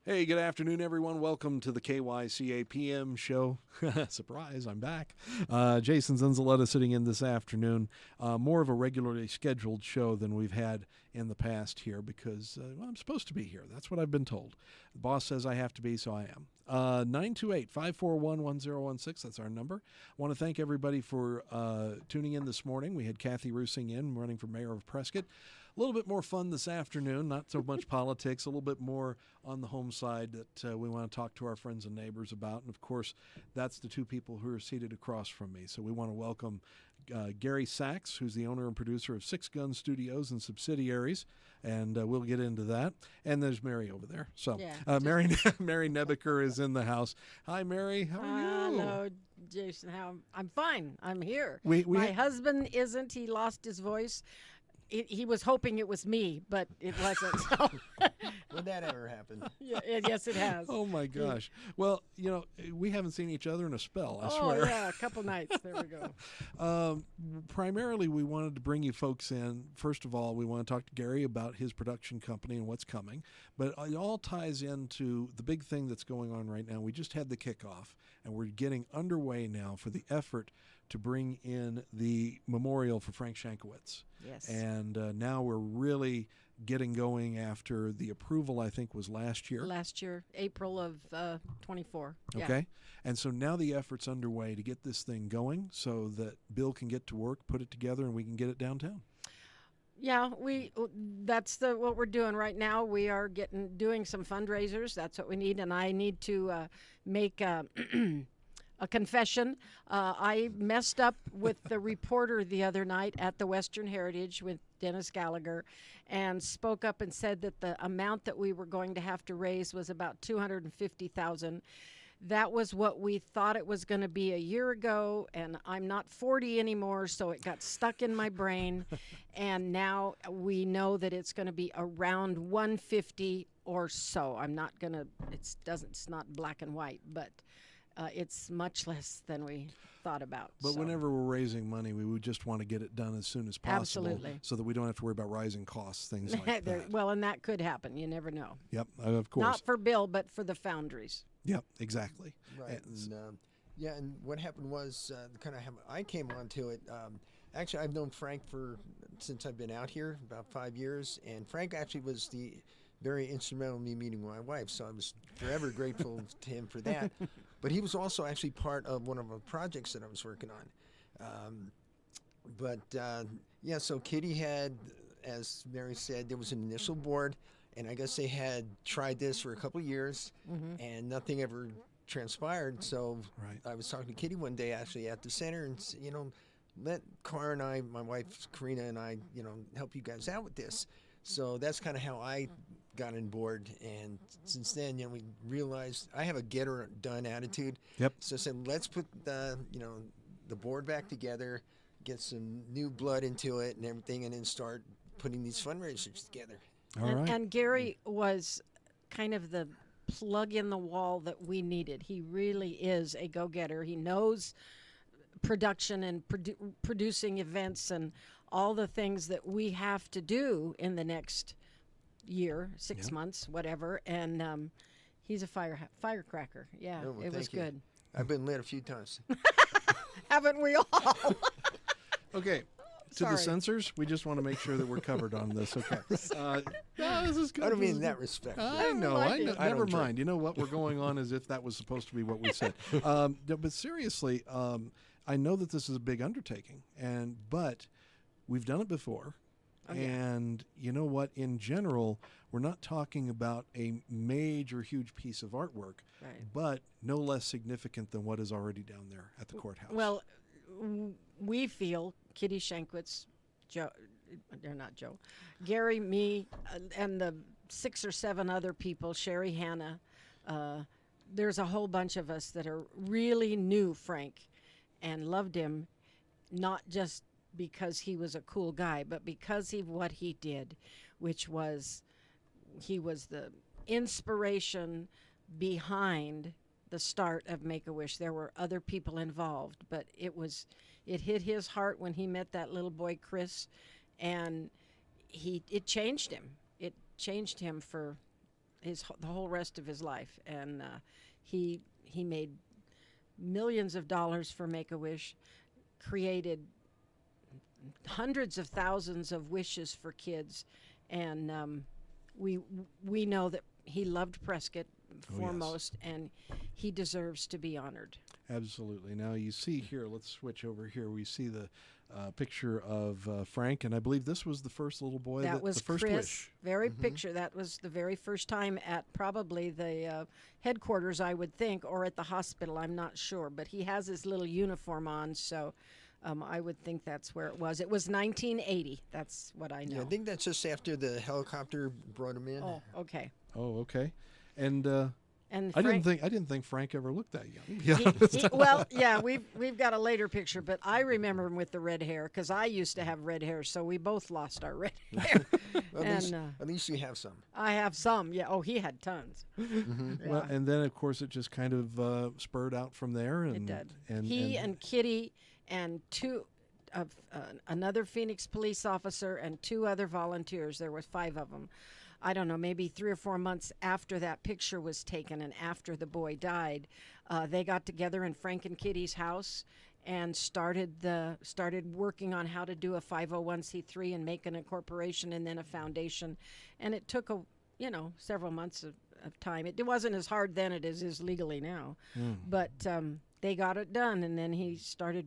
Hey, good afternoon, everyone. Welcome to the KYCA PM show. Surprise, I'm back. Jason Zinzilieta sitting in this afternoon. More of a regularly scheduled show than we've had in the past here because I'm supposed to be here. That's what I've been told. The boss says I have to be, so I am. 928-541-1016. That's our number. I want to thank everybody for tuning in this morning. We had Kathy Roosing in, running for mayor of Prescott. A little bit more fun this afternoon, not so much politics, a little bit more on the home side that we want to talk to our friends and neighbors about. And, of course, that's the two people who are seated across from me. So we want to welcome Gary Sachs, who's the owner and producer of Six Gun Studios and subsidiaries, and we'll get into that. And there's Mary over there. So Mary Nebeker is in the house. Hi, Mary. How are you? Hello, Jason. I'm fine. I'm here. My husband isn't. He lost his voice. He was hoping it was me, but it wasn't. So. Would that ever happen? Yes, it has. Oh, my gosh. Well, we haven't seen each other in a spell, I swear. Oh, yeah, a couple nights. There we go. Primarily, we wanted to bring you folks in. First of all, we want to talk to Gary about his production company and what's coming. But it all ties into the big thing that's going on right now. We just had the kickoff, and we're getting underway now for the effort to bring in the memorial for Frank Shankowitz. Yes. And now we're really getting going after the approval, I think, was last year. Last year, April of 24. Okay. Yeah. And so now the effort's underway to get this thing going so that Bill can get to work, put it together, and we can get it downtown. Yeah, that's what we're doing right now. We are doing some fundraisers. That's what we need, and I need to make a confession. I messed up with the reporter the other night at the Western Heritage with Dennis Gallagher and spoke up and said that the amount that we were going to have to raise was about $250,000. That was what we thought it was going to be a year ago, and I'm not 40 anymore, so it got stuck in my brain. And now we know that it's going to be around 150 or so. I'm not going to, it's not black and white, but it's much less than we thought about. But whenever we're raising money, we would just want to get it done as soon as possible. Absolutely. So that we don't have to worry about rising costs, things like that. Well, and that could happen. You never know. Yep, of course. Not for Bill, but for the foundries. Yep, exactly. Right. And what happened was I came onto it. Actually, I've known Frank since I've been out here, about 5 years. And Frank actually was very instrumental in me meeting my wife, so I was forever grateful to him for that. But he was also actually part of one of the projects that I was working on. So Kitty had, as Mary said, there was an initial board, and I guess they had tried this for a couple of years, and nothing ever transpired. So I was talking to Kitty one day actually at the center, and let Cara and I, my wife Karina and I, help you guys out with this. So that's kind of how I got on board, and since then, we realized I have a get-her-done attitude. Yep. So I said, let's put the board back together, get some new blood into it and everything, and then start putting these fundraisers together. All right. And Gary was kind of the plug in the wall that we needed. He really is a go-getter. He knows production and producing events and all the things that we have to do in the next year, 6 months, whatever. And he's a firecracker. Yeah, Oh, well, it was thank you. good. I've been lit a few times. Haven't we all? Okay. To the censors, we just want to make sure that we're covered on this. Okay. No, this is good. I don't mean in that respect. I know. like it. Never mind. You know what? We're going on as if that was supposed to be what we said. But seriously, I know that this is a big undertaking, but we've done it before. Oh, yeah. And you know what? In general, we're not talking about a major, huge piece of artwork, but no less significant than what is already down there at the courthouse. Well, we feel Kitty Shankowitz, Gary, me, and the 6 or 7 other people, Sherry, Hannah, there's a whole bunch of us that are really knew Frank and loved him, not just because he was a cool guy, but because of what he did, which was he was the inspiration behind the start of Make-A-Wish. There were other people involved, but it hit his heart when he met that little boy Chris, and it changed him. It changed him for the whole rest of his life, and he made millions of dollars for Make-A-Wish, created hundreds of thousands of wishes for kids, and we know that he loved Prescott foremost, and he deserves to be honored. Absolutely. Now you see here, let's switch over here. We see the picture of Frank, and I believe this was the first little boy. That was the first Chris. wish. Very picture. That was the very first time at probably the headquarters, I would think, or at the hospital. I'm not sure, but he has his little uniform on, so I would think that's where it was. It was 1980. That's what I know. Yeah, I think that's just after the helicopter brought him in. Oh, okay. Oh, okay. And And I Frank, didn't think Frank ever looked that young. well, yeah, we've got a later picture, but I remember him with the red hair because I used to have red hair, so we both lost our red hair. At least you have some. I have some, yeah. Oh, he had tons. Yeah. Well, and then of course it just kind of spurred out from there. And, It did. And, He and Kitty and another Phoenix police officer and 2 other volunteers. There were 5 of them. I don't know, maybe 3 or 4 months after that picture was taken and after the boy died, they got together in Frank and Kitty's house and started working on how to do a 501c3 and make an incorporation and then a foundation. And it took several months of time. It wasn't as hard then as it is legally now, but they got it done. And then he started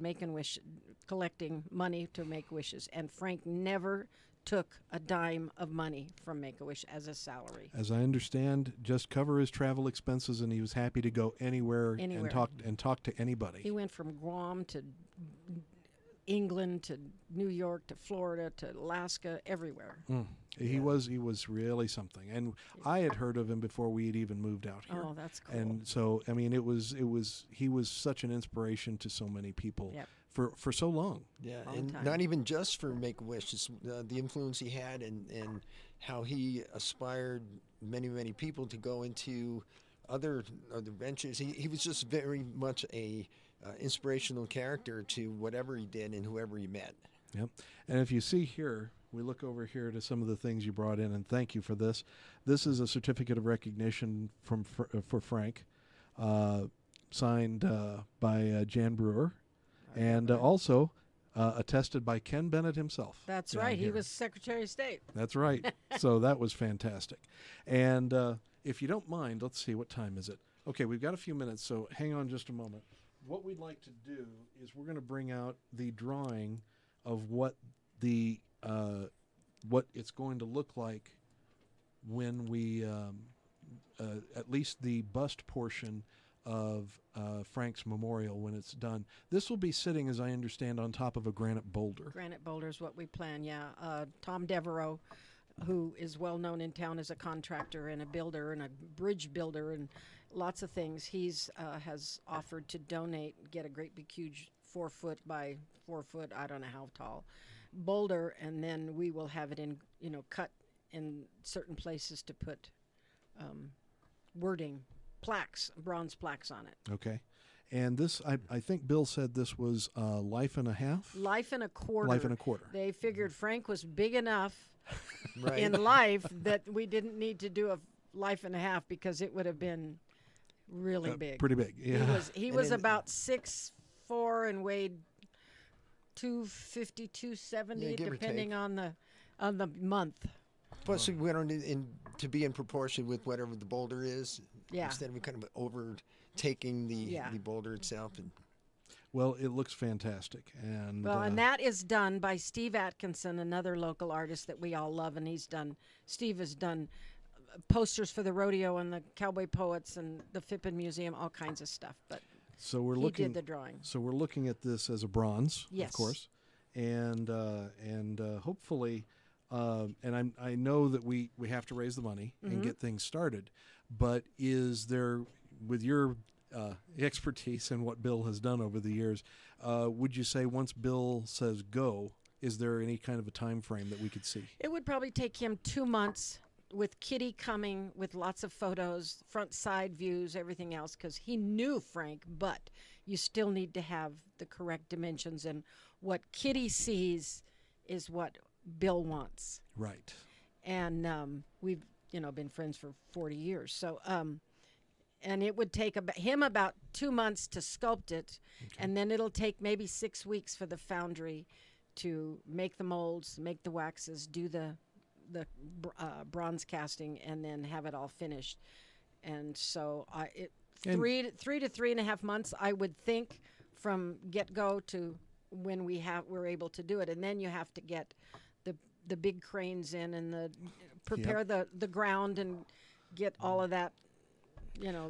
collecting money to make wishes. And Frank never took a dime of money from Make-A-Wish as a salary. As I understand, just cover his travel expenses, and he was happy to go anywhere. And talk to anybody. He went from Guam to England to New York to Florida to Alaska, everywhere. He was really something, and I had heard of him before we had even moved out here. Oh, that's cool. And so, I mean, he was such an inspiration to so many people. Yep. For so long. Yeah, Long and time. not even just for Make-A-Wish, it's the influence he had and how he aspired many people to go into other ventures. He was just very much a inspirational character to whatever he did and whoever he met. Yep. And if you see here, we look over here to some of the things you brought in, and thank you for this. This is a certificate of recognition for Frank, signed by Jan Brewer. And also attested by Ken Bennett himself. That's down right. He here. was Secretary of State. That's right. So that was fantastic. And if you don't mind, let's see, what time is it? Okay, we've got a few minutes, so hang on just a moment. What we'd like to do is we're going to bring out the drawing of what it's going to look like when we, at least the bust portion of Frank's memorial when it's done. This will be sitting, as I understand, on top of a granite boulder. Granite boulder is what we plan, yeah. Tom Devereaux, who is well known in town as a contractor and a builder and a bridge builder and lots of things, has offered to get a great big huge 4 foot by 4 foot, I don't know how tall, boulder, and then we will have it cut in certain places to put wording, bronze plaques on it. Okay. And this, I think Bill said this was life and a half? Life and a quarter. Life and a quarter. They figured Frank was big enough Right. in life that we didn't need to do a life and a half because it would have been really big. Pretty big, yeah. He was about 6'4" and weighed 250, 270, Yeah, give or depending take. on the month. Plus, we went on to be in proportion with whatever the boulder is. Yeah. Instead of kind of overtaking the boulder itself. And Well, it looks fantastic. And and that is done by Steve Atkinson, another local artist that we all love, and Steve has done posters for the rodeo and the Cowboy Poets and the Phippen Museum, all kinds of stuff. But he did the drawing. So we're looking at this as a bronze, Yes. of course, and hopefully, and I know that we have to raise the money and get things started. But is there, with your expertise and what Bill has done over the years, would you say once Bill says go, is there any kind of a time frame that we could see? It would probably take him 2 months with Kitty coming with lots of photos, front side views, everything else, because he knew Frank, but you still need to have the correct dimensions, and what Kitty sees is what Bill wants. Right. And been friends for 40 years. So, and it would take him about 2 months to sculpt it, and then it'll take maybe 6 weeks for the foundry to make the molds, make the waxes, do the bronze casting, and then have it all finished. And so three to 3.5 months, I would think, from get-go to when we're able to do it. And then you have to get the big cranes in and prepare the ground and get all of that.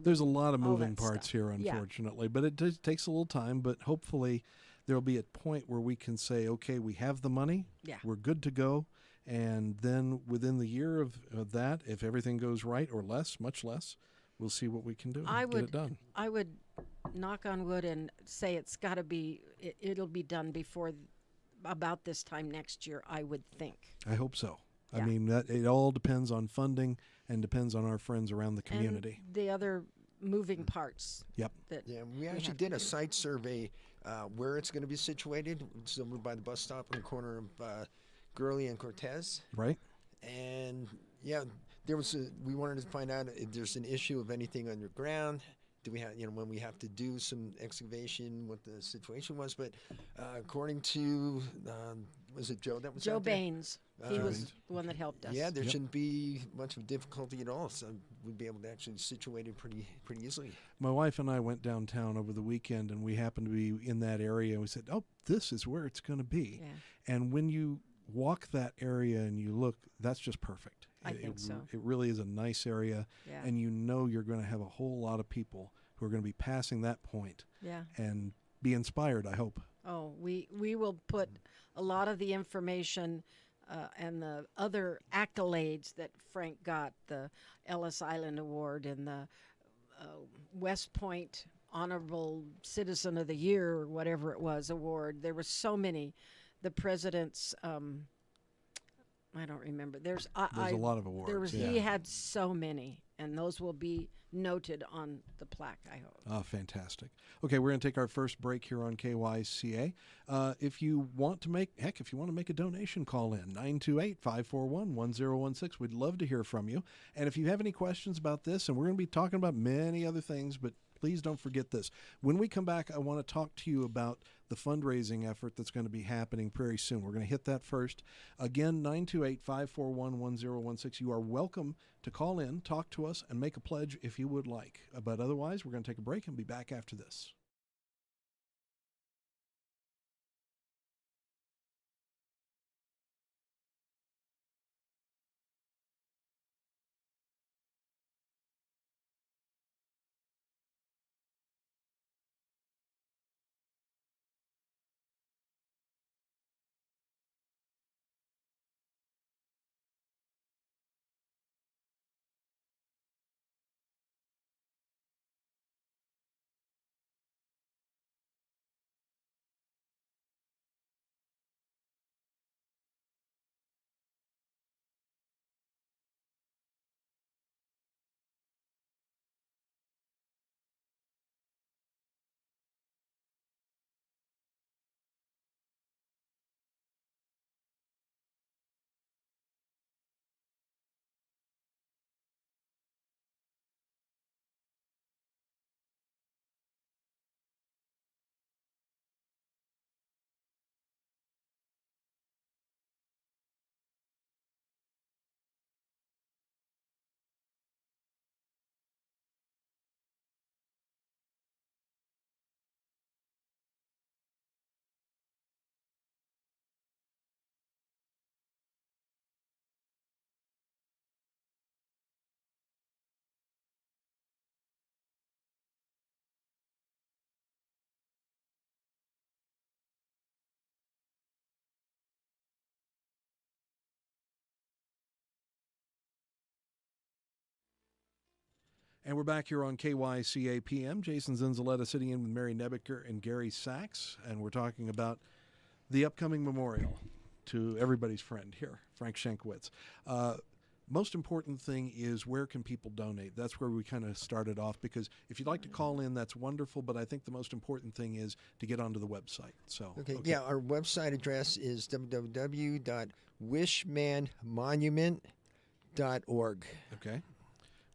There's a lot of moving that parts stuff. here, unfortunately, but it takes a little time. But hopefully, there'll be a point where we can say, okay, we have the money, we're good to go, and then within the year of that, if everything goes right or less, much less, we'll see what we can do and get it done. I would knock on wood and say it's got to be. It'll be done before about this time next year, I would think. I hope so. Yeah. I mean, that it all depends on funding and depends on our friends around the community. And the other moving parts. Yep. We actually did a site survey where it's going to be situated. It's over by the bus stop on the corner of Gurley and Cortez. Right. And we wanted to find out if there's an issue of anything underground. Do we have, when we have to do some excavation, what the situation was? But according to, was it Joe that was Joe out there? Baines. He was the one that helped us. Yeah, there shouldn't be much of a difficulty at all. So we'd be able to actually situate it pretty easily. My wife and I went downtown over the weekend, and we happened to be in that area. We said, "Oh, this is where it's going to be." Yeah. And when you walk that area and you look, that's just perfect. I think so. It really is a nice area, and you're going to have a whole lot of people who are going to be passing that point and be inspired, I hope. Oh, we will put a lot of the information and the other accolades that Frank got, the Ellis Island Award and the West Point Honorable Citizen of the Year, or whatever it was, award. There were so many. The president's, I don't remember. There's a lot of awards. He had so many, and those will be noted on the plaque, I hope. Oh, fantastic. Okay, we're going to take our first break here on KYCA. If you want to make a donation, call in 928-541-1016. We'd love to hear from you. And if you have any questions about this, and we're going to be talking about many other things, but please don't forget this. When we come back, I want to talk to you about the fundraising effort that's going to be happening very soon. We're going to hit that first. Again, 928-541-1016. You are welcome to call in, talk to us, and make a pledge if you would like. But otherwise, we're going to take a break and be back after this. And we're back here on KYCA PM. Jason Zinzilieta sitting in with Mary Nebeker and Gary Sachs, and we're talking about the upcoming memorial to everybody's friend here, Frank Schenkowitz. Most important thing is, where can people donate? That's where we kind of started off, because if you'd like to call in, that's wonderful, but I think the most important thing is to get onto the website. So our website address is www.wishmanmonument.com. .org. Okay.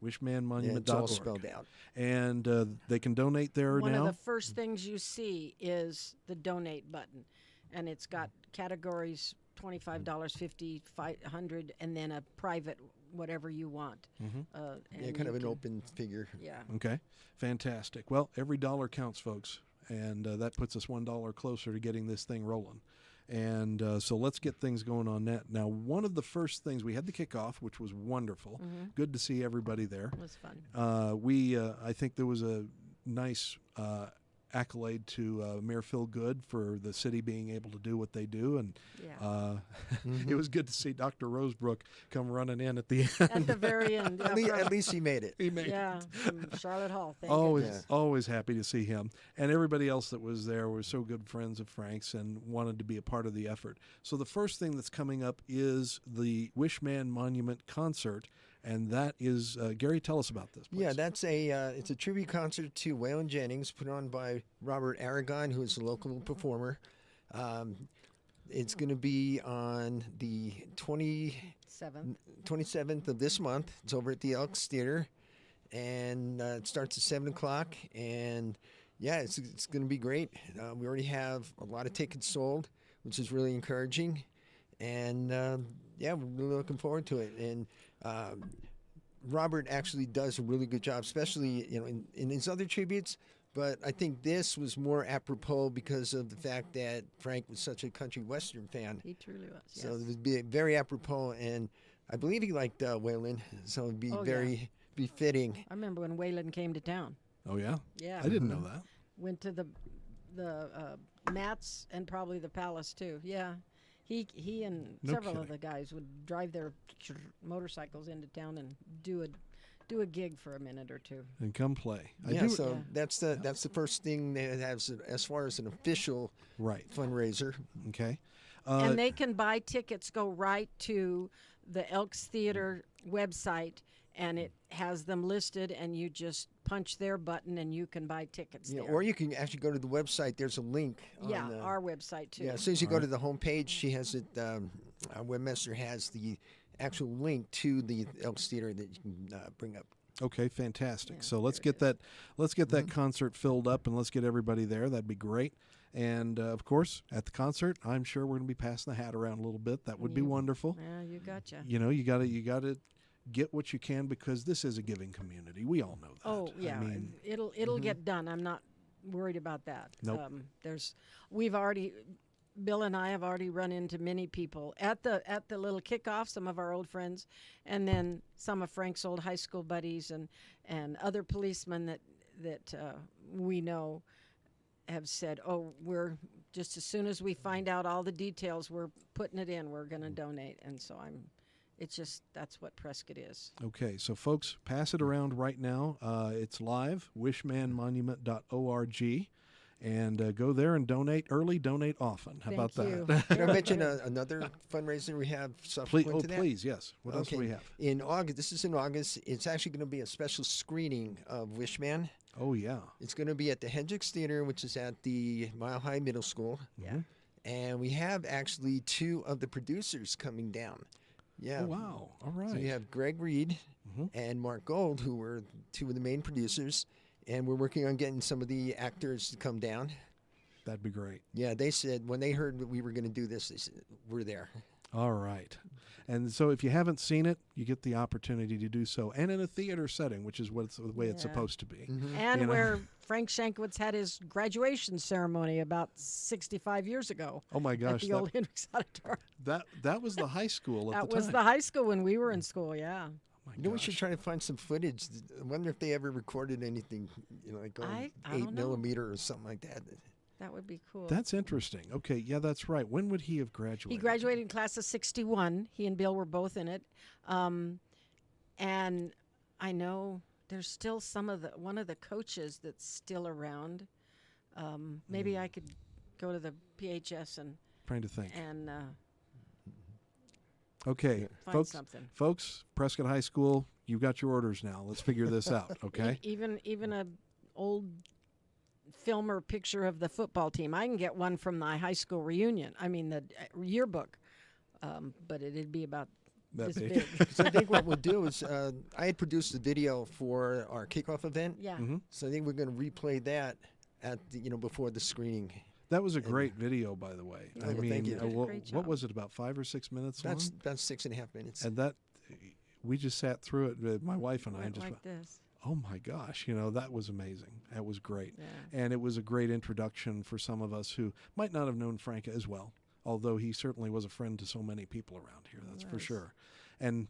Yeah, Wishmanmonument.org. it's all spelled out. And they can donate there One now. of the first things you see is the donate button, and it's got categories: $25, $50, $500, and then a private whatever you want. And Yeah, kind you of an can- open figure. Yeah. Okay, fantastic. Well, every dollar counts, folks, and that puts us $1 closer to getting this thing rolling. And so let's get things going on that. Now, one of the first things, we had the kickoff, which was wonderful. Good to see everybody there. It was fun. I think there was a nice accolade to Mayor Phil Good for the city being able to do what they do, and Yeah. it was good to see Dr. Rosebrook come running in at the end. At the very end. At least he made it. He made Yeah, from Charlotte Hall. Thank always, goodness. always happy to see him, and everybody else that was there were so good friends of Frank's and wanted to be a part of the effort. So the first thing that's coming up is the Wishman Monument concert, and that is Gary. Tell us about this, please. Yeah, that's it's a tribute concert to Waylon Jennings, put on by Robert Aragon, who is a local performer. It's going to be on the 27th of this month. It's over at the Elks Theater, and it starts at 7 o'clock. And yeah, it's going to be great. We already have a lot of tickets sold, which is really encouraging. And yeah, we're really looking forward to it. And Robert actually does a really good job, especially in his other tributes. But I think this was more apropos because of the fact that Frank was such a country western fan. He truly was. Yes. So it would be very apropos, and I believe he liked Waylon, so it'd be very befitting. I remember when Waylon came to town. Oh yeah. Yeah. I didn't know that. Went to the Mats and probably the Palace too. Yeah. He and No several of kidding. the guys would drive their motorcycles into town and do a gig for a minute or two. And come play. So that's the first thing that has as far as an official Right. fundraiser. Okay. And they can buy tickets, go right to the Elks Theater website, and it has them listed, and you just punch their button and you can buy tickets there. Or you can actually go to the website. There's a link. Yeah, on our website too. Yeah, as soon as you go to the homepage, she has it. Our webmaster has the actual link to the Elks Theater that you can bring up. Okay, fantastic. Yeah, So let's there get that. Let's get that concert filled up, and let's get everybody there. That'd be great. And of course, at the concert, I'm sure we're going to be passing the hat around a little bit. That would be wonderful. Yeah, you gotcha. You know, you gotta get what you can, because this is a giving community. We all know that. Oh yeah, I mean, it'll get done. I'm not worried about that. Nope. Bill and I have already run into many people at the little kickoff. Some of our old friends, and then some of Frank's old high school buddies, and other policemen that we know have said, "Oh, we're just as soon as we find out all the details, we're putting it in. We're going to donate." And so it's just, that's what Prescott is. okay, so folks, pass it around right now. It's live, wishmanmonument.org. And go there and donate early, donate often. How about Thank you. that? Can I mention another fundraiser we have subsequent to that? Please, yes. What else do we have? In August, this is in August, it's actually going to be a special screening of Wishman. Oh, yeah. It's going to be at the Hendricks Theater, which is at the Mile High Middle School. Yeah. And we have actually two of the producers coming down. Yeah. Oh, wow. All right. So we have Greg Reed and Mark Gold, who were two of the main producers. And we're working on getting some of the actors to come down. That'd be great. Yeah, they said when they heard that we were going to do this, they said, we're there. All right. And so if you haven't seen it, you get the opportunity to do so. And in a theater setting, which is the way it's Yeah. supposed to be. And You know? where Frank Shankowitz had his graduation ceremony about 65 years ago. Oh, my At gosh. the old Hendricks Auditorium. That was the high school at That the was time. the high school when we were in school, yeah. Oh, my You know, we should gosh. try to find some footage. I wonder if they ever recorded anything, like on I 8 don't know. millimeter or something like that. That would be cool. That's interesting. Okay, yeah, that's right. When would he have graduated? He graduated in class of 61. He and Bill were both in it. And I know there's still one of the coaches that's still around. Maybe I could go to the PHS Trying to think. and Okay, find something. folks, Prescott High School, you've got your orders now. Let's figure this out, okay? Even a old film or picture of the football team. I can get one from my high school reunion. I mean the yearbook, but it'd be about that this big. big. So I think what we'll do is I had produced a video for our kickoff event. Yeah. So I think we're going to replay that at the, before the screening. That was a great video, by the way. Oh, well, thank you. You did a great what job. was it, about 5 or 6 minutes long? That's about 6.5 minutes. And that we just sat through it. My wife and I Went just like this. oh my gosh, that was amazing. That was great. Yeah. And it was a great introduction for some of us who might not have known Franca as well, although he certainly was a friend to so many people around here, that's for was. sure. And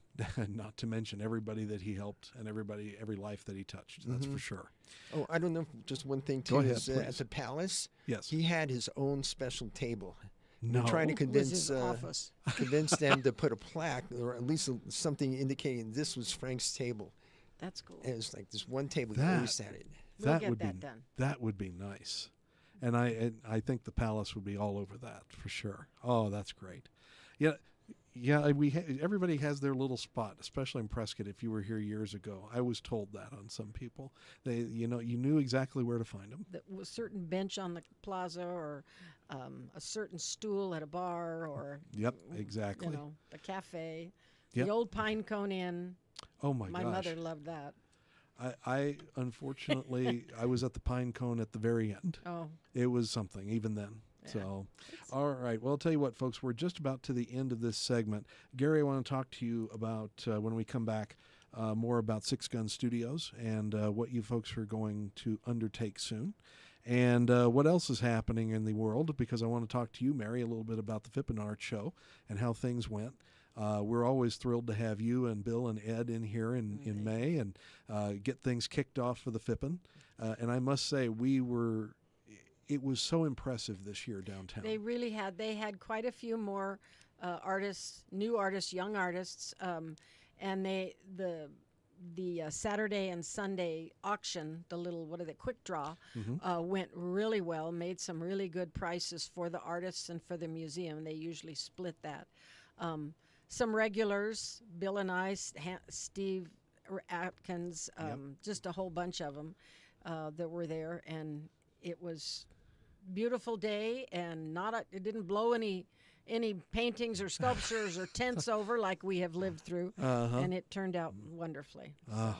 not to mention everybody that he helped and every life that he touched, that's for sure. Oh, I don't know. Just one thing too Go ahead, is at please. the palace, Yes. he had his own special table. No. We're trying to It was his convince office. convince them to put a plaque or at least something indicating this was Frank's table. That's cool. And it's like this one table That- you always had it. We'll that get would that be done. that would be nice. And I think the palace would be all over that for sure. Oh, that's great. Yeah. Yeah, everybody has their little spot, especially in Prescott. If you were here years ago, I was told that on some people. You knew exactly where to find them. That was a certain bench on the plaza, or a certain stool at a bar, or Yep, exactly. the cafe, Yep. the old Pine Cone Inn. Oh my My gosh. mother loved that. I unfortunately I was at the Pine Cone at the very end. Oh, It was something even then. Yeah. So, all right. Well, I'll tell you what, folks, we're just about to the end of this segment. Gary, I want to talk to you about when we come back more about Six Gun Studios and what you folks are going to undertake soon. And what else is happening in the world, because I want to talk to you, Mary, a little bit about the Fippen Art Show and how things went. We're always thrilled to have you and Bill and Ed in here in May and get things kicked off for the Fippen. And I must say, it was so impressive this year downtown. they really had. They had quite a few more artists, new artists, young artists, and the Saturday and Sunday auction, the little quick draw, went really well. Made some really good prices for the artists and for the museum. They usually split that. Some regulars, Bill and I, Steve Atkins, just a whole bunch of them that were there, and it was beautiful day, and it didn't blow any paintings or sculptures or tents over like we have lived through, and it turned out wonderfully. All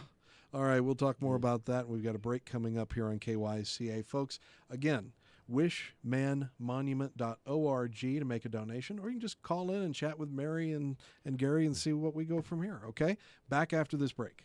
right, we'll talk more about that. We've got a break coming up here on KYCA. Folks, again, wishmanmonument.org to make a donation, or you can just call in and chat with Mary and Gary and see what we go from here, okay? Back after this break.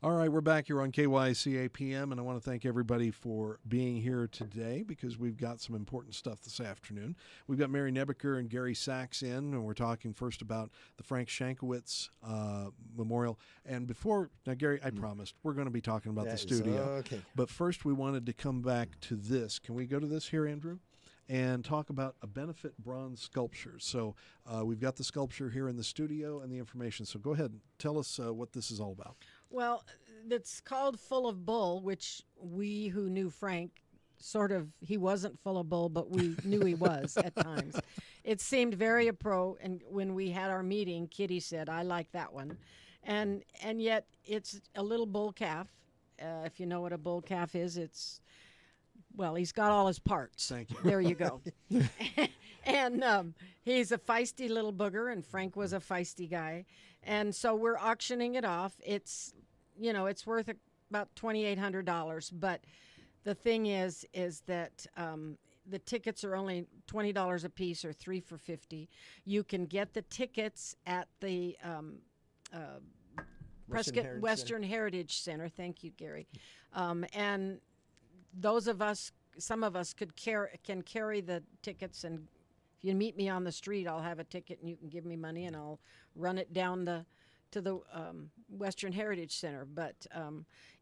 All right, we're back here on KYCA PM, and I want to thank everybody for being here today because we've got some important stuff this afternoon. We've got Mary Nebeker and Gary Sachs in, and we're talking first about the Frank Shankowitz Memorial. And now, Gary, I promised we're going to be talking about the studio. Okay. But first, we wanted to come back to this. Can we go to this here, Andrew? And talk about a benefit bronze sculpture. So we've got the sculpture here in the studio and the information. So go ahead and tell us what this is all about. Well, it's called Full of Bull, which we who knew Frank he wasn't full of bull, but we knew he was at times. It seemed very and when we had our meeting, Kitty said, I like that one. And yet it's a little bull calf. If you know what a bull calf is, he's got all his parts. Thank you. There you go. And he's a feisty little booger, and Frank was a feisty guy. And so we're auctioning it off. It's worth about $2,800. But the thing is that the tickets are only $20 a piece, or 3 for $50. You can get the tickets at the Prescott Western Heritage Center. Thank you, Gary. And some of us can carry the tickets, and if you meet me on the street, I'll have a ticket and you can give me money and I'll run it down to the Western Heritage Center. But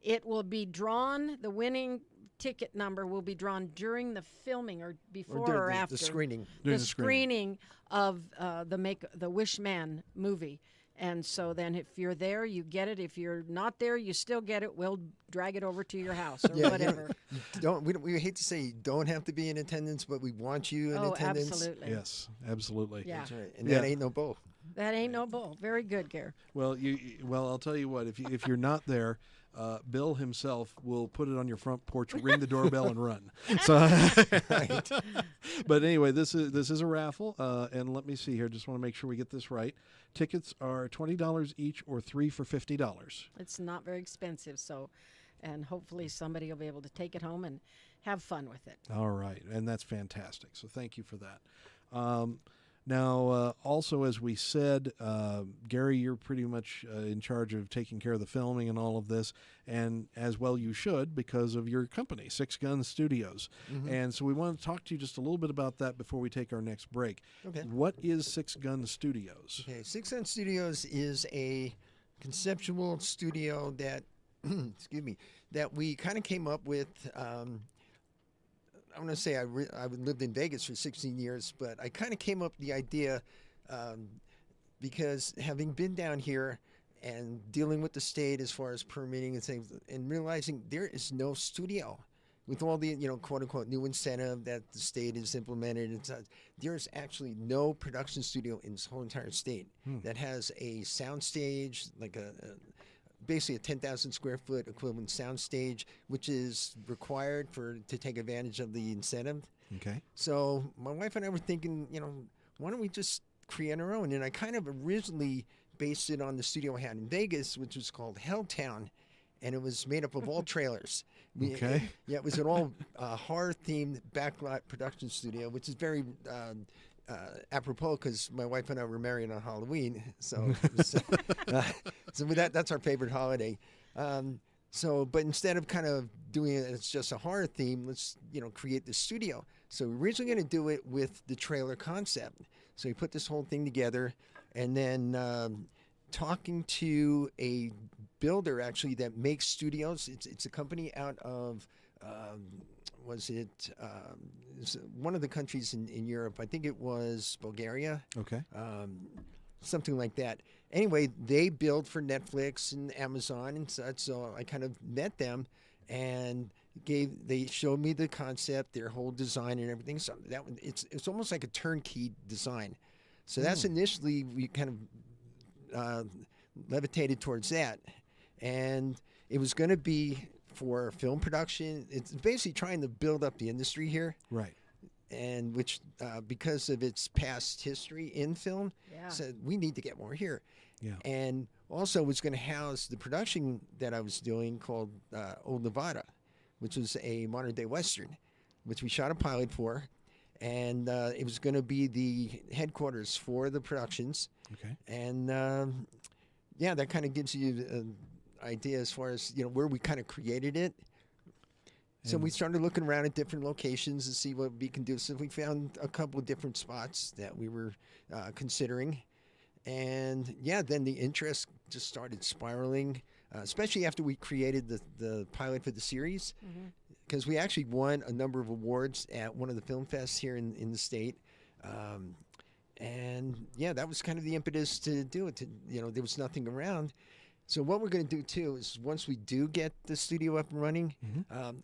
it will be drawn, the winning ticket number will be drawn during the filming or before or after. The screening. The screening of the Wish Man movie. And so then if you're there, you get it. If you're not there, you still get it. We'll drag it over to your house or whatever. We hate to say you don't have to be in attendance, but we want you in attendance. Absolutely. Yes, absolutely. Yeah. That's right. And that ain't no bull. That ain't no bull. Very good, Gare. Well, I'll tell you what. If you're not there, Bill himself will put it on your front porch, ring the doorbell, and run. So, Right. But anyway, this is a raffle, and let me see here. Just want to make sure we get this right. Tickets are $20 each, or 3 for $50. It's not very expensive, and hopefully somebody will be able to take it home and have fun with it. All right, and that's fantastic. So thank you for that. Now, also, as we said, Gary, you're pretty much in charge of taking care of the filming and all of this, and as well you should because of your company, Six Gun Studios. Mm-hmm. And so we want to talk to you just a little bit about that before we take our next break. Okay. What is Six Gun Studios? Okay, Six Gun Studios is a conceptual studio that, excuse me, that we kind of came up with. I want to say I lived in Vegas for 16 years, but I kind of came up with the idea because having been down here and dealing with the state as far as permitting and things, and realizing there is no studio with all the quote unquote new incentive that the state has implemented. There's actually no production studio in this whole entire state that has a sound stage, like basically a 10,000 square foot equivalent sound stage, which is required to take advantage of the incentive. Okay. So my wife and I were thinking, why don't we just create our own? And I kind of originally based it on the studio I had in Vegas, which was called Helltown, and it was made up of all trailers. Okay. It was an all horror-themed backlot production studio, which is very apropos because my wife and I were married on Halloween, so that's our favorite holiday. But instead of kind of doing it as just a horror theme, let's create the studio. So we're originally going to do it with the trailer concept. So we put this whole thing together, and then talking to a builder actually that makes studios. It's a company out of. It's one of the countries in Europe. I think it was Bulgaria. Okay. Something like that. Anyway, they build for Netflix and Amazon and such. So I kind of met them, and they showed me the concept, their whole design and everything. So it's almost like a turnkey design. So that's initially we kind of levitated towards that, and it was going to be for film production. It's basically trying to build up the industry here. Right. And which, because of its past history in film, said we need to get more here. Yeah. And also was going to house the production that I was doing called Old Nevada, which was a modern day Western, which we shot a pilot for. And it was going to be the headquarters for the productions. Okay. And that kind of gives you idea as far as where we kind of created it. So And- we started looking around at different locations to see what we can do. So we found a couple of different spots that we were considering. And yeah, then the interest just started spiraling, especially after we created the pilot for the series, because we actually won a number of awards at one of the film fests here in the state. And yeah, that was kind of the impetus to do it. There was nothing around. So what we're going to do too is once we do get the studio up and running,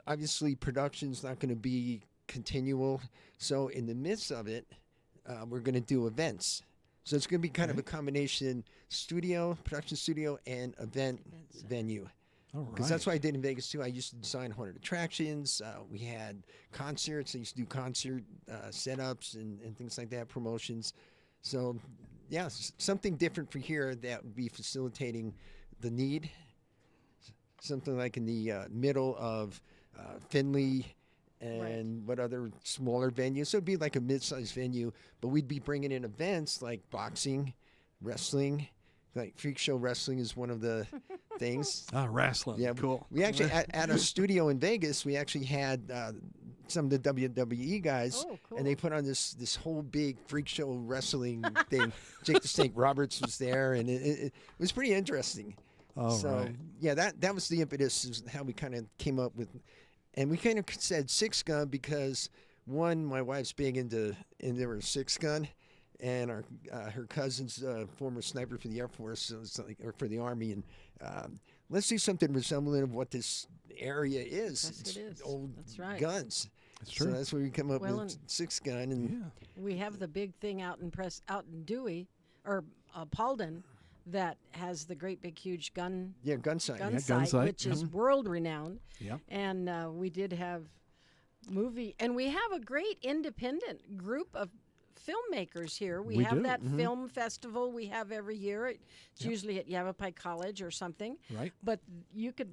obviously production's not going to be continual. So in the midst of it, we're going to do events. So it's going to be kind of a combination production studio, and event venue. Because that's what I did in Vegas too. I used to design haunted attractions. We had concerts. I used to do concert setups and things like that, promotions. So yeah, something different for here that would be facilitating the need. Something like in the middle of Findlay and what other smaller venues. So it'd be like a mid-sized venue, but we'd be bringing in events like boxing, wrestling. Like freak show wrestling is one of the things. Wrestling. Yeah, cool. We actually at a studio in Vegas, we actually had some of the WWE guys, and they put on this whole big freak show wrestling thing. Jake the Snake Roberts was there, and it was pretty interesting. Yeah, that was the impetus, is how we kind of came up with, and we kind of said 6-gun because one, my wife's big into her 6-gun. And her cousin's former sniper for the Air Force, so it's like, or for the Army, and let's do something resembling of what this area is. Yes, it's it is. old That's right. guns. That's true. So that's where we come up Well, with 6-gun, and we have the big thing out in Dewey or Paulden that has the great big huge gun gun sight. gun gun site, site. which is world renowned. Yeah. And we did have and we have a great independent group of filmmakers here. We have do. that film festival we have every year. It's usually at Yavapai College or something. Right. But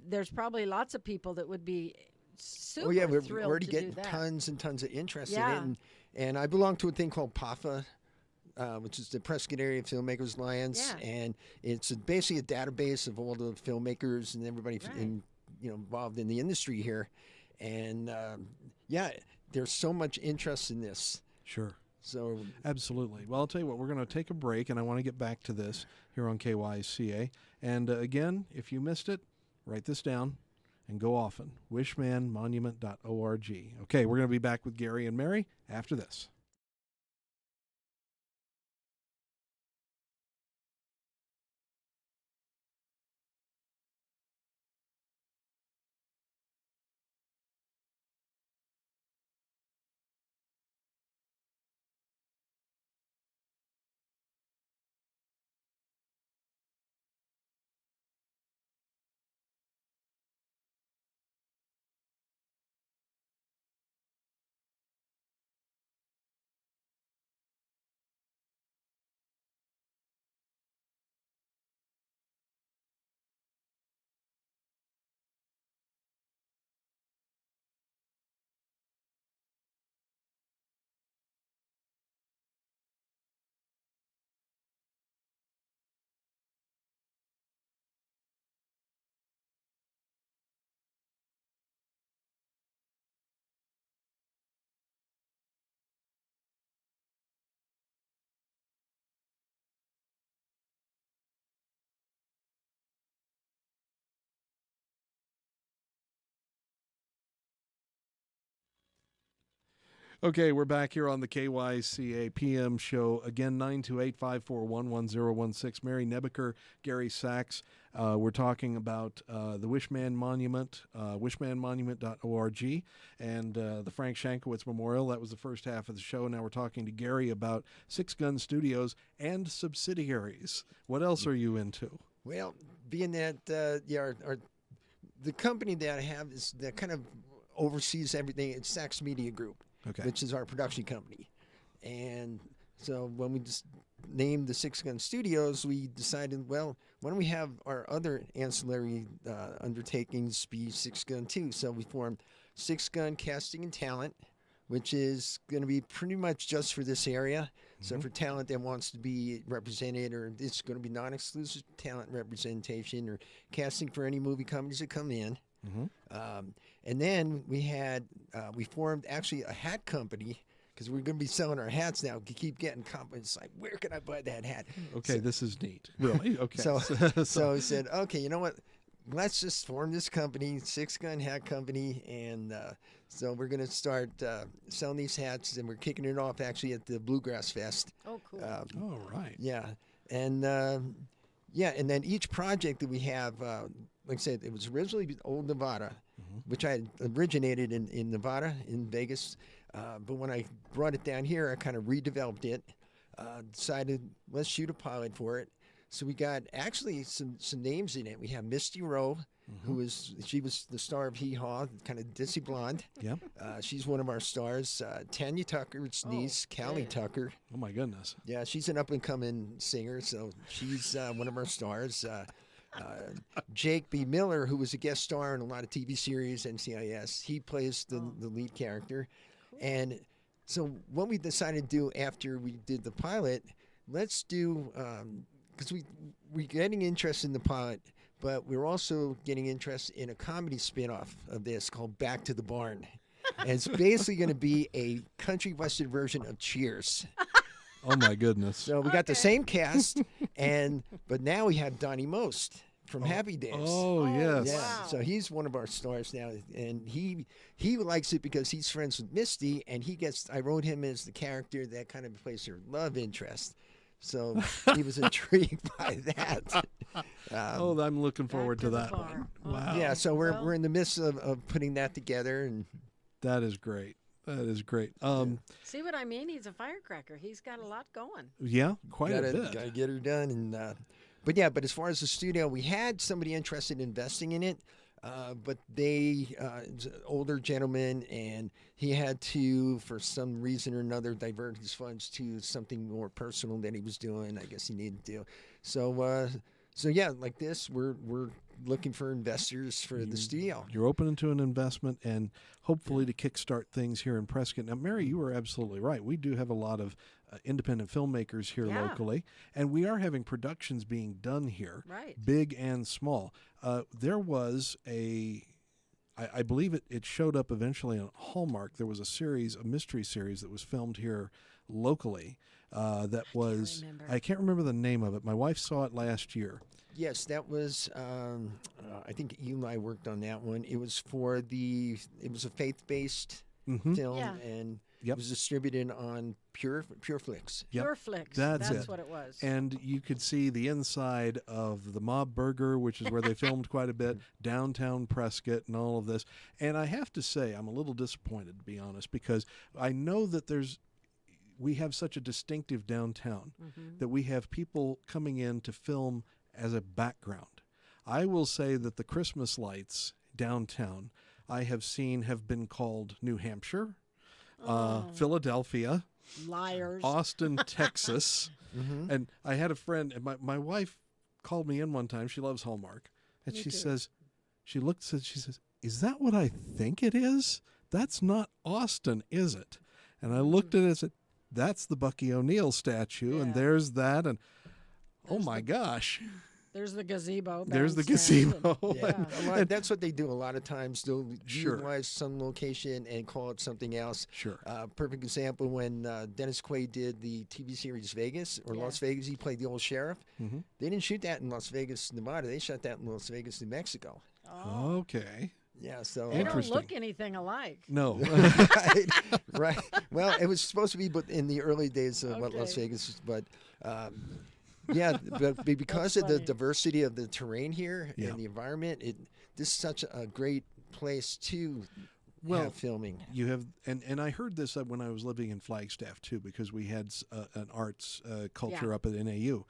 there's probably lots of people that would be super Oh yeah, we're thrilled already to getting do that. tons and tons of interest Yeah. in it, and I belong to a thing called PAFA. Which is the Prescott Area Filmmakers Alliance, Yeah. and it's basically a database of all the filmmakers and everybody involved in the industry here, and there's so much interest in this. Sure. So Absolutely. Well, I'll tell you what, we're going to take a break, and I want to get back to this here on KYCA. And again, if you missed it, write this down and go often. wishmanmonument.org. Okay, we're going to be back with Gary and Mary after this. Okay, we're back here on the KYCA PM show. Again, 928-541-1016. Mary Nebeker, Gary Sachs. We're talking about the Wishman Monument, wishmanmonument.org, and the Frank Shankowitz Memorial. That was the first half of the show. Now we're talking to Gary about 6-Gun Studios and subsidiaries. What else are you into? well, being that the company that I have is that kind of oversees everything. It's Sachs Media Group. Okay. Which is our production company. And so when we just named the 6-Gun Studios, we decided, well, why don't we have our other ancillary undertakings be 6-Gun too? So we formed 6-Gun Casting and Talent, which is going to be pretty much just for this area. So for talent that wants to be represented, or it's going to be non-exclusive talent representation, or casting for any movie companies that come in. And then we formed actually a hat company, because we're going to be selling our hats now. We keep getting compliments like, where can I buy that hat? Okay, this is neat. Really? Okay. So we said, okay, you know what? Let's just form this company, Six Gun Hat Company, and so we're going to start selling these hats, and we're kicking it off actually at the Bluegrass Fest. Oh, cool. All right. Yeah, and and then each project that we have, like I said, it was originally Old Nevada, which I had originated in Nevada, in Vegas, but when I brought it down here, I kind of redeveloped it, decided let's shoot a pilot for it. So we got actually some names in it. We have Misty Rowe, she was the star of Hee Haw, kind of Dizzy Blonde. Yep. She's one of our stars. Tanya Tucker's niece, Callie Tucker. Oh my goodness. Yeah, she's an up-and-coming singer, so she's one of our stars. Jake B. Miller, who was a guest star in a lot of TV series, NCIS, he plays the lead character. And so what we decided to do after we did the pilot, let's do, because we're getting interest in the pilot, but we're also getting interest in a comedy spin-off of this called Back to the Barn. And it's basically going to be a country western version of Cheers. Oh my goodness. So we got the same cast, but now we have Donnie Most from Happy Days. Oh yes. Yeah, Wow. so he's one of our stars now, and he likes it because he's friends with Misty, and I wrote him as the character that kind of plays her love interest. So he was intrigued by that. I'm looking forward to that one. Wow. Yeah, so we're in the midst of putting that together, and That is great. That is great. See what I mean? He's a firecracker. He's got a lot going. Yeah, quite a bit. gotta get her done. And but as far as the studio, we had somebody interested in investing in it, but it's an older gentleman, and he had to, for some reason or another, divert his funds to something more personal that he was doing. I guess he needed to do. So yeah, like this, we're looking for investors for the studio. You're open to an investment and hopefully to kickstart things here in Prescott. Now, Mary, you were absolutely right. We do have a lot of independent filmmakers here locally, and we are having productions being done here, Right. big and small. There was I believe it showed up eventually on Hallmark. There was a mystery series that was filmed here locally. That was, I can't remember the name of it. My wife saw it last year. Yes, that was. I think Eli worked on that one. It was it was a faith-based film, Yeah. and Yep. it was distributed on PureFlix. Yep. Pure Flicks. That's it. what it was. And you could see the inside of the Mob Burger, which is where they filmed quite a bit, downtown Prescott and all of this. And I have to say, I'm a little disappointed, to be honest, because I know that we have such a distinctive downtown that we have people coming in to film as a background. I will say that the Christmas lights downtown I have seen have been called New Hampshire, Philadelphia, Liars. Austin, Texas. And I had a friend, and my wife called me in one time. She loves Hallmark. And she says, she says, is that what I think it is? That's not Austin, is it? And I looked at it and said, that's the Bucky O'Neill statue, and there's that, and oh my gosh. There's the gazebo. There's the bandstand, gazebo. Yeah, that's what they do a lot of times. They'll utilize some location and call it something else. Sure. Perfect example when Dennis Quaid did the TV series Vegas or Las Vegas. He played the old sheriff. They didn't shoot that in Las Vegas, Nevada. They shot that in Las Vegas, New Mexico. Okay. Yeah, so They don't Interesting. look anything alike. No. right. Well, it was supposed to be, but in the early days of what Las Okay. Vegas, but but because of the funny. diversity of the terrain here Yeah. and the environment, this is such a great place to have filming. You have, and I heard this when I was living in Flagstaff too, because we had an arts culture up at NAU.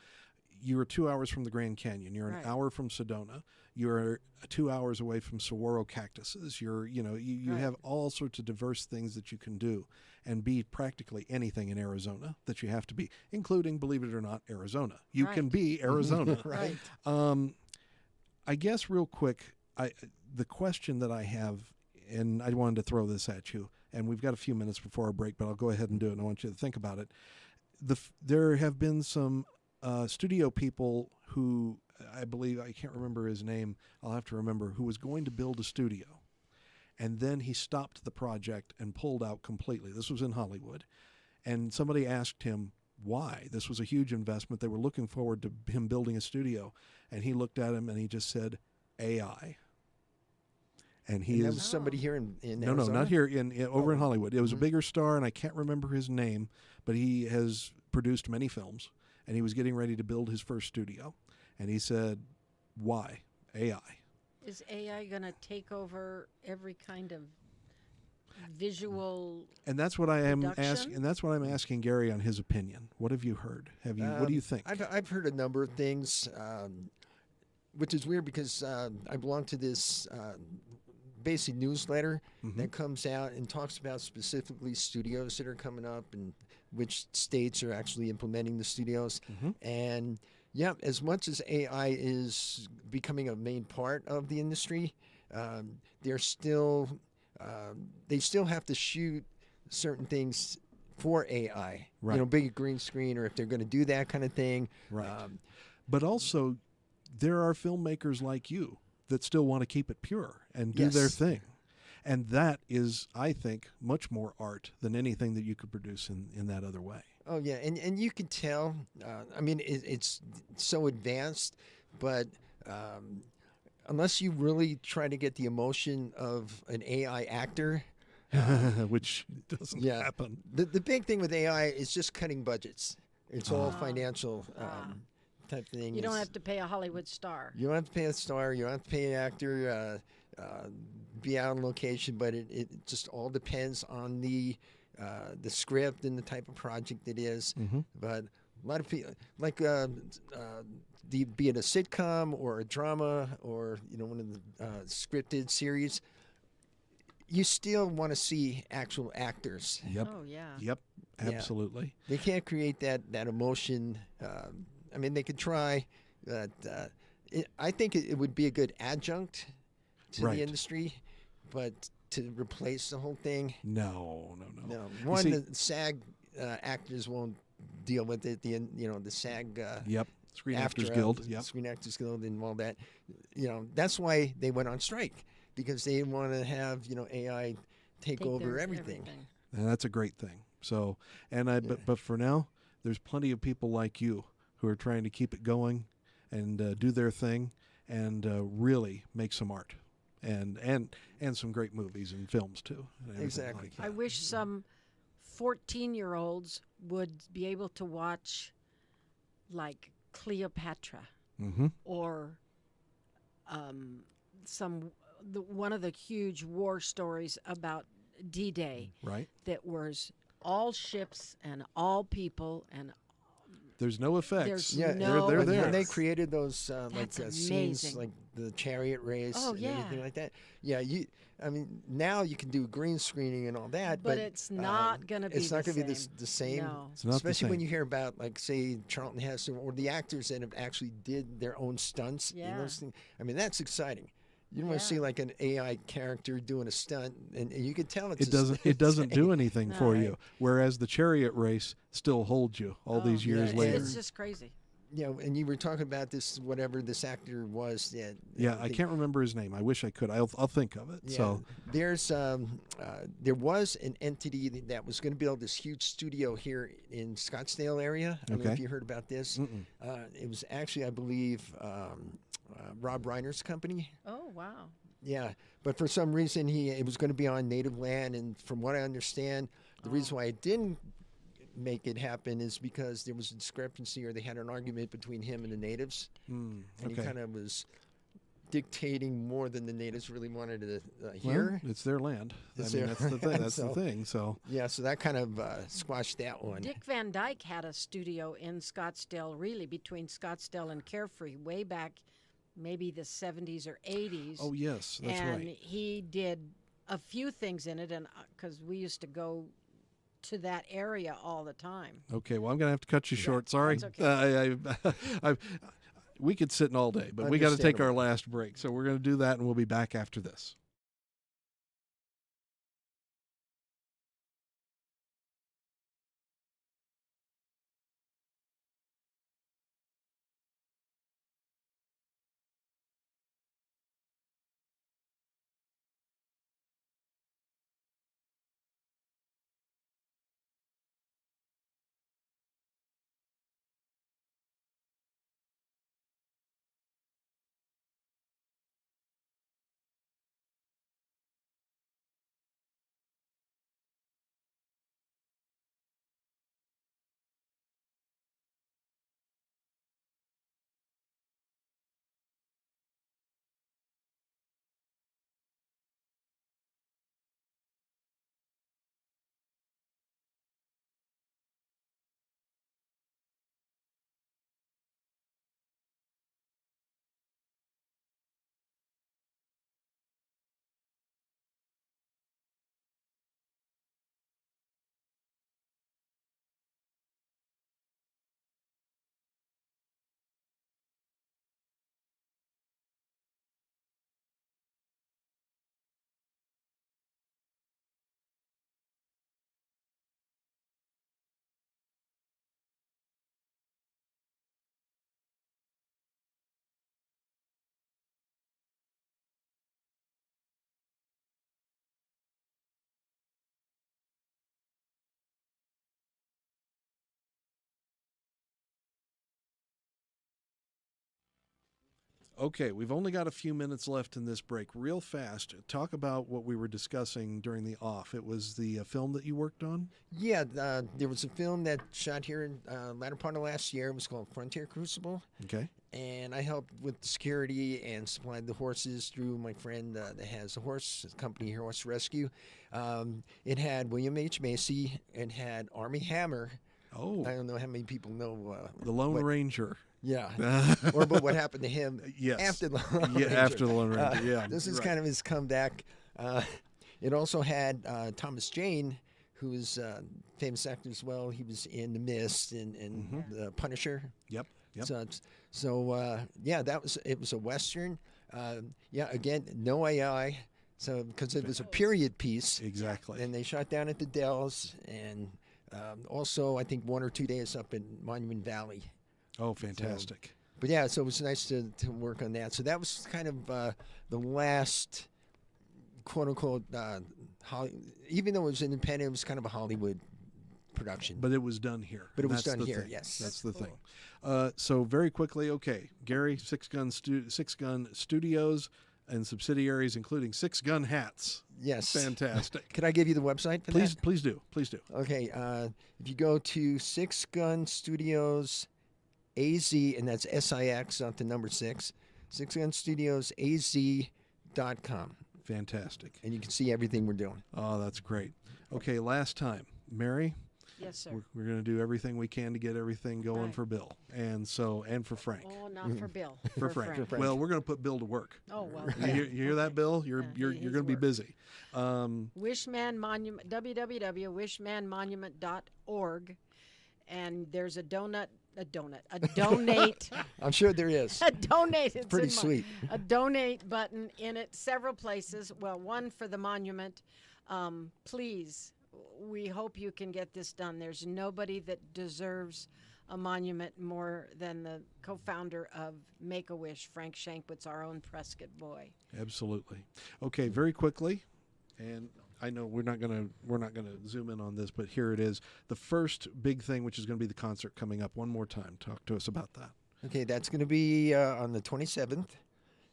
You were 2 hours from the Grand Canyon. You're an hour from Sedona. You're 2 hours away from saguaro cactuses. You have all sorts of diverse things that you can do and be practically anything in Arizona that you have to be, including, believe it or not, Arizona. You can be Arizona. Right. I guess real quick, the question that I have, and I wanted to throw this at you, and we've got a few minutes before our break, but I'll go ahead and do it, and I want you to think about it. there have been some studio people who I believe, I can't remember his name, I'll have to remember, who was going to build a studio. And then he stopped the project and pulled out completely. This was in Hollywood. And somebody asked him why. This was a huge investment. They were looking forward to him building a studio. And he looked at him and he just said, AI. And that was somebody here in no, Arizona? not here, over in Hollywood. It was a bigger star, and I can't remember his name, but he has produced many films, and he was getting ready to build his first studio. And he said, why? AI. Is AI going to take over every kind of visual? And that's what I am production? asking. And that's what I'm asking Gary on his opinion. What have you heard? What do you think? I've heard a number of things, which is weird because I belong to this basic newsletter that comes out and talks about specifically studios that are coming up and which states are actually implementing the studios. And yeah, as much as AI is becoming a main part of the industry, they're still they still have to shoot certain things for AI. Right. You know, big green screen, or if they're going to do that kind of thing. Right. But also, there are filmmakers like you that still want to keep it pure and do their thing. And that is, I think, much more art than anything that you could produce in that other way. Oh, yeah. And you can tell, I mean, it's so advanced, but unless you really try to get the emotion of an AI actor, which doesn't happen. The big thing with AI is just cutting budgets. It's all financial type thing. You don't have to pay a Hollywood star. You don't have to pay a star. You don't have to pay an actor, be out on location, but it just all depends on the script and the type of project it is. But a lot of people, like be it a sitcom or a drama or one of the scripted series, you still want to see actual actors. Yep. Oh, yeah. Yep. Absolutely. They can't create that emotion. I mean, they could try, but I think it would be a good adjunct to the industry, but to replace the whole thing, no. One, the SAG actors won't deal with it. The SAG. Screen Actors Guild. Screen Actors Guild and all that. That's why they went on strike, because they didn't want to have AI take over everything. And that's a great thing. So, but for now, there's plenty of people like you who are trying to keep it going and do their thing and really make some art and some great movies and films too. Exactly. I wish some 14-year-olds would be able to watch like Cleopatra or one of the huge war stories about D-Day. Right. That was all ships and all people and there's no effects. They're there. When they created those scenes amazing. like the chariot race and yeah. everything like that. Yeah, I mean, now you can do green screening and all that, but it's not going to be. It's not going to be the same. No. It's not especially the same. when you hear about, like, say, Charlton Heston or the actors that have actually did their own stunts. Yeah. Those things. I mean, that's exciting. You don't want to see like an AI character doing a stunt, and you can tell it doesn't do anything No. for you. Whereas the chariot race still holds you all these years later. It's just crazy. And you were talking about this, whatever this actor was. I can't remember his name. I wish I could. I'll think of it. Yeah, So there's there was an entity that was going to build this huge studio here in Scottsdale area. I don't know if you heard about this. It was actually, I believe, Rob Reiner's company. Oh, wow. Yeah, but for some reason it was going to be on native land, and from what I understand, the reason why it didn't make it happen is because there was a discrepancy, or they had an argument between him and the natives, and he kind of was dictating more than the natives really wanted to hear. Well, it's their land. It's that's the thing. That's the thing. So yeah, so that kind of squashed that one. Dick Van Dyke had a studio in Scottsdale, really between Scottsdale and Carefree, way back maybe the 70s or 80s. Oh, yes, that's and right. He did a few things in it, and because we used to go to that area all the time. Okay, well, I'm going to have to cut you short. Sorry. That's okay. We could sit in all day, but we got to take our last break. So we're going to do that, and we'll be back after this. Okay, we've only got a few minutes left in this break. Real fast, talk about what we were discussing during the off. It was the film that you worked on? Yeah, there was a film that shot here in latter part of last year. It was called Frontier Crucible. Okay. And I helped with the security and supplied the horses through my friend that has a horse company, Horse Rescue. It had William H. Macy. It had Army Hammer. Oh. I don't know how many people know. The Lone Ranger. Yeah. But what happened to him Yes. after the Lone Ranger. After the Lone Ranger, yeah. This is right. kind of his comeback. It also had Thomas Jane, who is a famous actor as well. He was in The Mist and The Punisher. Yep. Yeah, it was a Western. Again, no AI. So because it was a period piece. Exactly. And they shot down at the Dells, and also I think 1 or 2 days up in Monument Valley. Oh, fantastic. But yeah, so it was nice to work on that. So that was kind of the last, quote unquote, even though it was independent, it was kind of a Hollywood production. But it was done here. But it was That's done the here, thing. yes. That's the thing. So very quickly, okay, Gary, Six Gun Studios and subsidiaries, including Six Gun Hats. Yes. Fantastic. Could I give you the website for Please, that? please do. Please do. Okay. If you go to Six Gun Studios AZ, and that's SIX, not the number 6, sixgunstudiosaz.com. Fantastic. And you can see everything we're doing. Oh, that's great. Okay, last time, Mary. Yes, sir. We're going to do everything we can to get everything going Right. for Bill, and for Frank. Oh, not for Bill. For Frank. For Frank. Well, we're going to put Bill to work. Oh, well. You hear that, Bill? You're he's going to be work. busy. Wishman Monument, www.wishmanmonument.org, and there's a donate. I'm sure there is. A donate. It's Pretty in my- sweet. A donate button in it. Several places. Well, one for the monument. Please, we hope you can get this done. There's nobody that deserves a monument more than the co-founder of Make-A-Wish, Frank Shankwitz, our own Prescott boy. Absolutely. Okay, very quickly, and I know we're not gonna zoom in on this, but here it is. The first big thing, which is going to be the concert coming up. One more time, talk to us about that. Okay, that's going to be on the 27th,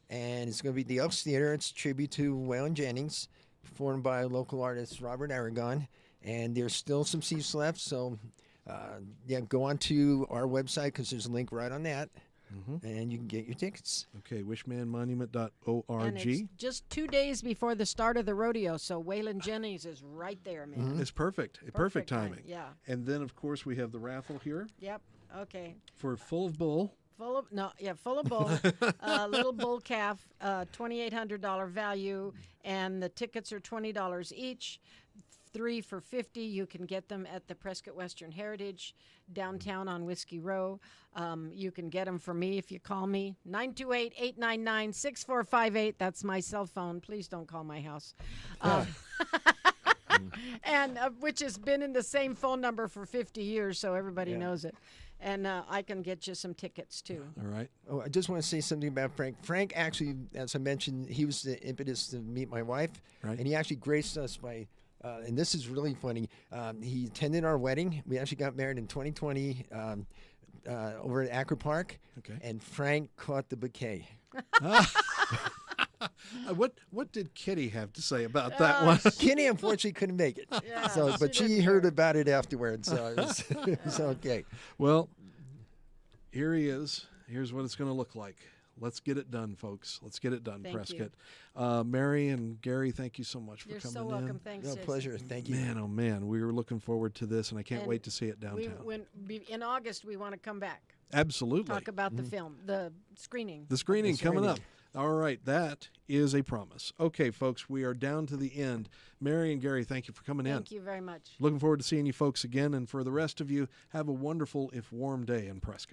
and it's going to be the Elks Theater. It's a tribute to Waylon Jennings, performed by local artist Robert Aragon, and there's still some seats left, so go on to our website because there's a link right on that, and you can get your tickets. Okay, wishmanmonument.org. And it's just 2 days before the start of the rodeo, so Waylon Jennings is right there, man. It's perfect. Perfect timing. Yeah. And then, of course, we have the raffle here Yep. Okay. for Full of Bull. Full of bull, little bull calf, $2,800 value, and the tickets are $20 each. 3 for $50. You can get them at the Prescott Western Heritage downtown on Whiskey Row. You can get them from me if you call me 928-899-6458. That's my cell phone. Please don't call my house. And which has been in the same phone number for 50 years, so everybody knows it. And I can get you some tickets too. All right. Oh, I just want to say something about Frank. Frank actually, as I mentioned, he was the impetus to meet my wife, Right. and he actually graced us by, and this is really funny, he attended our wedding. We actually got married in 2020 over at Acre Park, Okay. and Frank caught the bouquet. What did Kitty have to say about that one? Kenny unfortunately couldn't make it, Yeah, but she she didn't heard care. about it afterwards, so it's okay. Well, here he is. Here's what it's going to look like. Let's get it done, folks. Let's get it done, Thank Prescott. Mary and Gary, thank you so much for You're coming so welcome. in. Thanks, No, Jason. pleasure. Thank you. Man, oh man, we were looking forward to this, and I can't And wait to see it downtown. In August, we want to come back, Absolutely. talk about the film, the screening. The screening The coming up. screening. All right, that is a promise. Okay, folks, we are down to the end. Mary and Gary, thank you for coming in. Thank you very much. Looking forward to seeing you folks again, and for the rest of you, have a wonderful, if warm, day in Prescott.